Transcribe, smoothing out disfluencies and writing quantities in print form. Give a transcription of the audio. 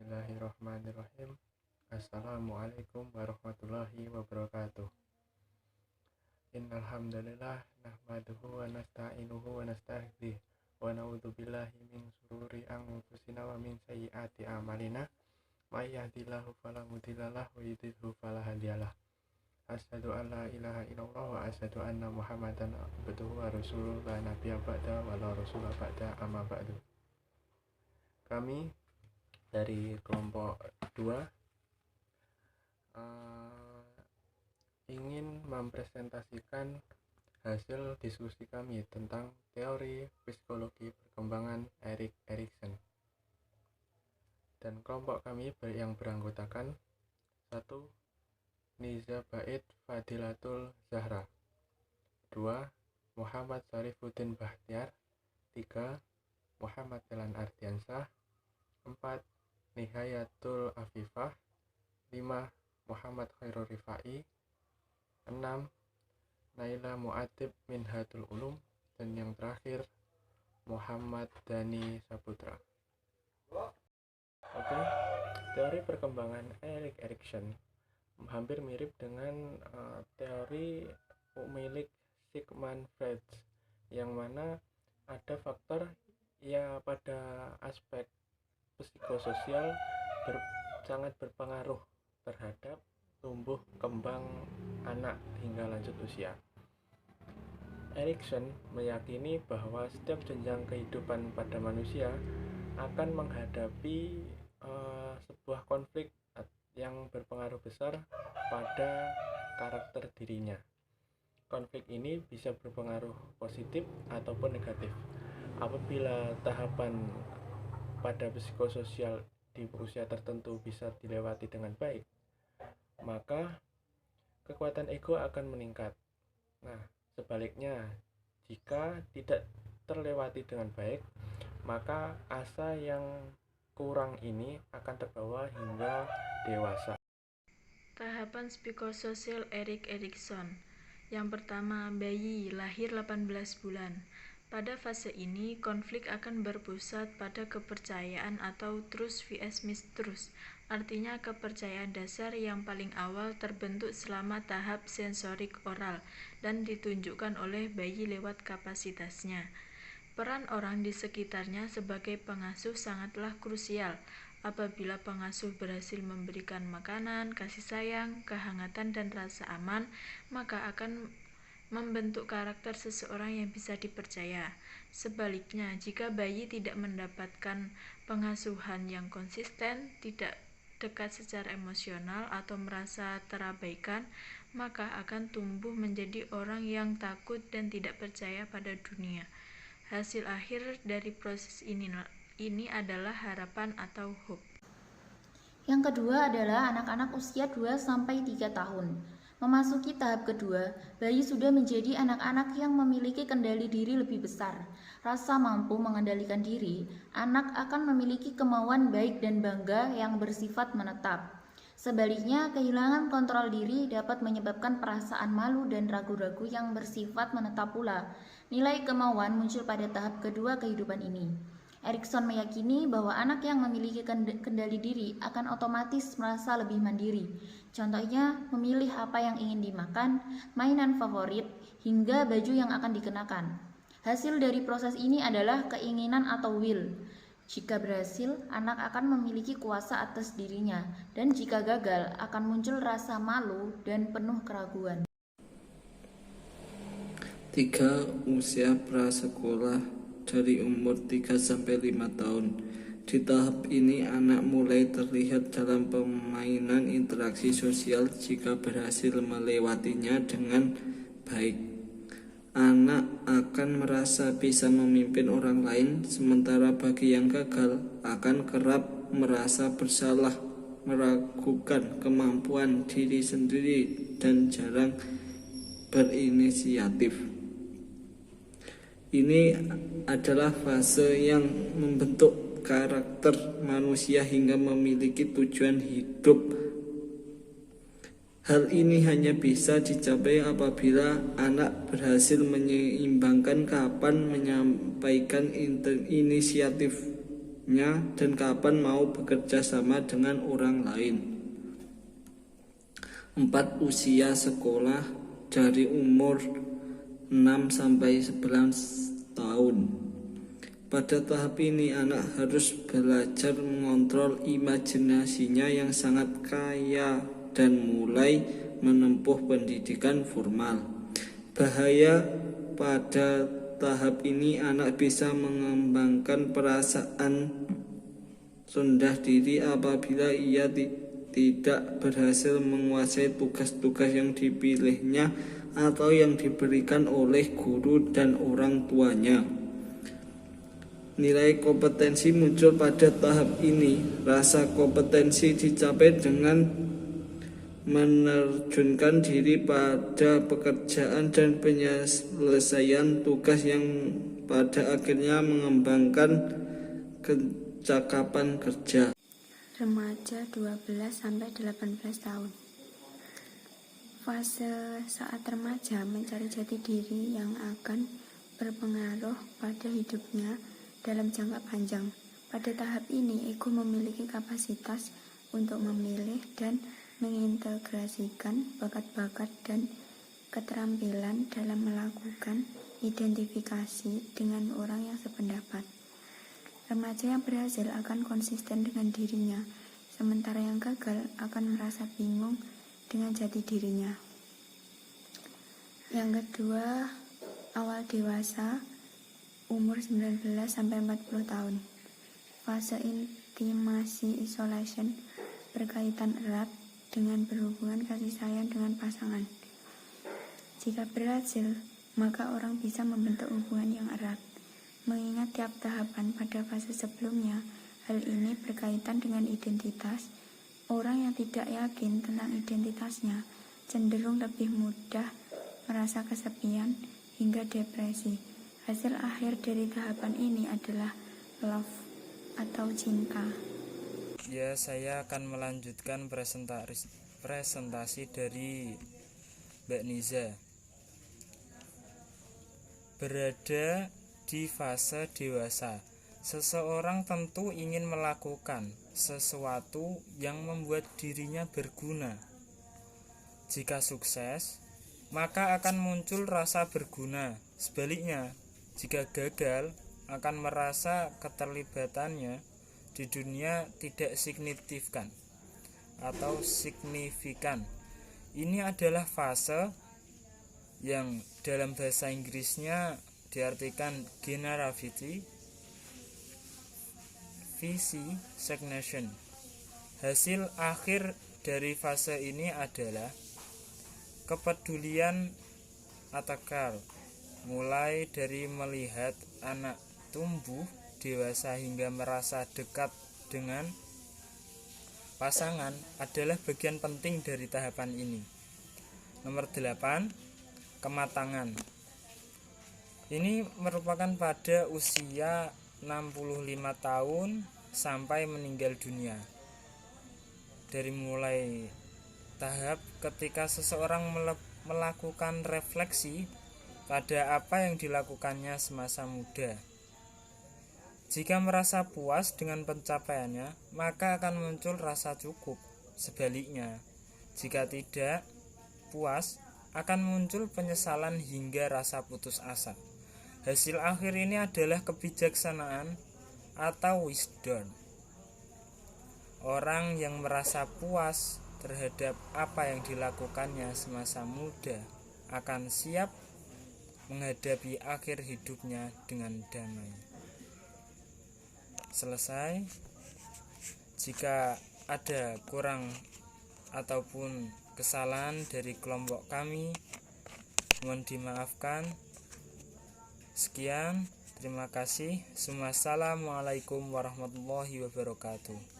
Bismillahirrahmanirrahim. Assalamualaikum warahmatullahi wabarakatuh. Innal hamdalillah nahmaduhu wa nasta'inuhu wa nasta'hidih wa na'udzubillahi min syururi anfusina wa min sayyiati a'malina. May yahdihillahu fala mudhillalah wa yudhlilhu fala hadiyalah. Asyhadu an la ilaha illallah wa asyhadu anna Muhammadan abduhu wa rasuluhu la nabiyya ba'da wa la rasula ba'da amma ba'du. Kami dari kelompok 2 ingin mempresentasikan hasil diskusi kami tentang teori psikologi perkembangan Erik Erikson. Dan kelompok kami yang beranggotakan 1. Niza Bait Fadilatul Zahra, 2. Muhammad Syarifuddin Bahtiar, 3. Muhammad Telan Ardiansah, 4. Nihayatul Afifah, 5. Muhammad Khairul Rifai, 6. Naila Mu'adib Minhatul Ulum, dan yang terakhir Muhammad Dhani Saputra. Oke, teori perkembangan Erik Erikson hampir mirip dengan teori milik Sigmund Freud, yang mana ada faktor ya pada aspek psikososial sangat berpengaruh terhadap tumbuh kembang anak hingga lanjut usia. Erikson meyakini bahwa setiap jenjang kehidupan pada manusia akan menghadapi sebuah konflik yang berpengaruh besar pada karakter dirinya. Konflik ini bisa berpengaruh positif ataupun negatif. Apabila tahapan pada psikososial di usia tertentu bisa dilewati dengan baik, maka kekuatan ego akan meningkat. Nah, sebaliknya, jika tidak terlewati dengan baik, maka asa yang kurang ini akan terbawa hingga dewasa. Tahapan psikososial Erik Erikson. Yang pertama, bayi lahir 18 bulan. Pada fase ini, konflik akan berpusat pada kepercayaan atau trust vs mistrust, artinya kepercayaan dasar yang paling awal terbentuk selama tahap sensorik oral dan ditunjukkan oleh bayi lewat kapasitasnya. Peran orang di sekitarnya sebagai pengasuh sangatlah krusial. Apabila pengasuh berhasil memberikan makanan, kasih sayang, kehangatan, dan rasa aman, maka akan membentuk karakter seseorang yang bisa dipercaya. Sebaliknya, jika bayi tidak mendapatkan pengasuhan yang konsisten, tidak dekat secara emosional, atau merasa terabaikan, maka akan tumbuh menjadi orang yang takut dan tidak percaya pada dunia. Hasil akhir dari proses ini adalah harapan atau hope. Yang kedua adalah anak-anak usia 2-3 tahun. Memasuki tahap kedua, bayi sudah menjadi anak-anak yang memiliki kendali diri lebih besar. Rasa mampu mengendalikan diri, anak akan memiliki kemauan baik dan bangga yang bersifat menetap. Sebaliknya, kehilangan kontrol diri dapat menyebabkan perasaan malu dan ragu-ragu yang bersifat menetap pula. Nilai kemauan muncul pada tahap kedua kehidupan ini. Erikson meyakini bahwa anak yang memiliki kendali diri akan otomatis merasa lebih mandiri. Contohnya, memilih apa yang ingin dimakan, mainan favorit, hingga baju yang akan dikenakan. Hasil dari proses ini adalah keinginan atau will. Jika berhasil, anak akan memiliki kuasa atas dirinya, dan jika gagal, akan muncul rasa malu dan penuh keraguan. 3. Usia prasekolah dari umur 3-5 tahun. Di tahap ini anak mulai terlihat dalam permainan interaksi sosial jika berhasil melewatinya dengan baik. Anak akan merasa bisa memimpin orang lain, sementara bagi yang gagal akan kerap merasa bersalah, meragukan kemampuan diri sendiri, dan jarang berinisiatif. Ini adalah fase yang membentuk karakter manusia hingga memiliki tujuan hidup. Hal ini hanya bisa dicapai apabila anak berhasil menyeimbangkan kapan menyampaikan inisiatif dan kapan mau bekerja sama dengan orang lain. 4. Usia sekolah dari umur 6 sampai 11 tahun. Pada tahap ini anak harus belajar mengontrol imajinasinya yang sangat kaya dan mulai menempuh pendidikan formal. Bahaya pada tahap ini anak bisa mengembangkan perasaan rendah diri apabila ia tidak berhasil menguasai tugas-tugas yang dipilihnya atau yang diberikan oleh guru dan orang tuanya. Nilai kompetensi muncul pada tahap ini. Rasa kompetensi dicapai dengan menerjunkan diri pada pekerjaan dan penyelesaian tugas yang pada akhirnya mengembangkan kecakapan kerja. Remaja 12-18 tahun. Fase saat remaja mencari jati diri yang akan berpengaruh pada hidupnya dalam jangka panjang. Pada tahap ini, ego memiliki kapasitas untuk memilih dan mengintegrasikan bakat-bakat dan keterampilan dalam melakukan identifikasi dengan orang yang sependapat. Remaja yang berhasil akan konsisten dengan dirinya, sementara yang gagal akan merasa bingung dengan jati dirinya. Yang kedua, awal dewasa, umur 19-40 tahun. Fase intimasi isolation berkaitan erat dengan berhubungan kasih sayang dengan pasangan. Jika berhasil, maka orang bisa membentuk hubungan yang erat. Mengingat tiap tahapan pada fase sebelumnya, hal ini berkaitan dengan identitas. Orang yang tidak yakin tentang identitasnya cenderung lebih mudah merasa kesepian hingga depresi. Hasil akhir dari tahapan ini adalah love atau cinta. Ya, saya akan melanjutkan presentasi dari Mbak Niza. Berada di fase dewasa, seseorang tentu ingin melakukan sesuatu yang membuat dirinya berguna. Jika sukses, maka akan muncul rasa berguna. Sebaliknya, jika gagal, akan merasa keterlibatannya di dunia tidak signifikan atau signifikan. Ini adalah fase yang dalam bahasa Inggrisnya diartikan generavity, visi, stagnation. Hasil akhir dari fase ini adalah kepedulian atakar, mulai dari melihat anak tumbuh dewasa hingga merasa dekat dengan pasangan adalah bagian penting dari tahapan ini. Nomor 8, kematangan. Ini merupakan pada usia 65 tahun sampai meninggal dunia. Dari mulai tahap ketika seseorang melakukan refleksi pada apa yang dilakukannya semasa muda. Jika merasa puas dengan pencapaiannya, maka akan muncul rasa cukup. Sebaliknya, jika tidak puas, akan muncul penyesalan hingga rasa putus asa. Hasil akhir ini adalah kebijaksanaan atau wisdom. Orang yang merasa puas terhadap apa yang dilakukannya semasa muda akan siap menghadapi akhir hidupnya dengan damai. Selesai. Jika ada kurang ataupun kesalahan dari kelompok kami, mohon dimaafkan. Sekian, terima kasih. Assalamualaikum warahmatullahi wabarakatuh.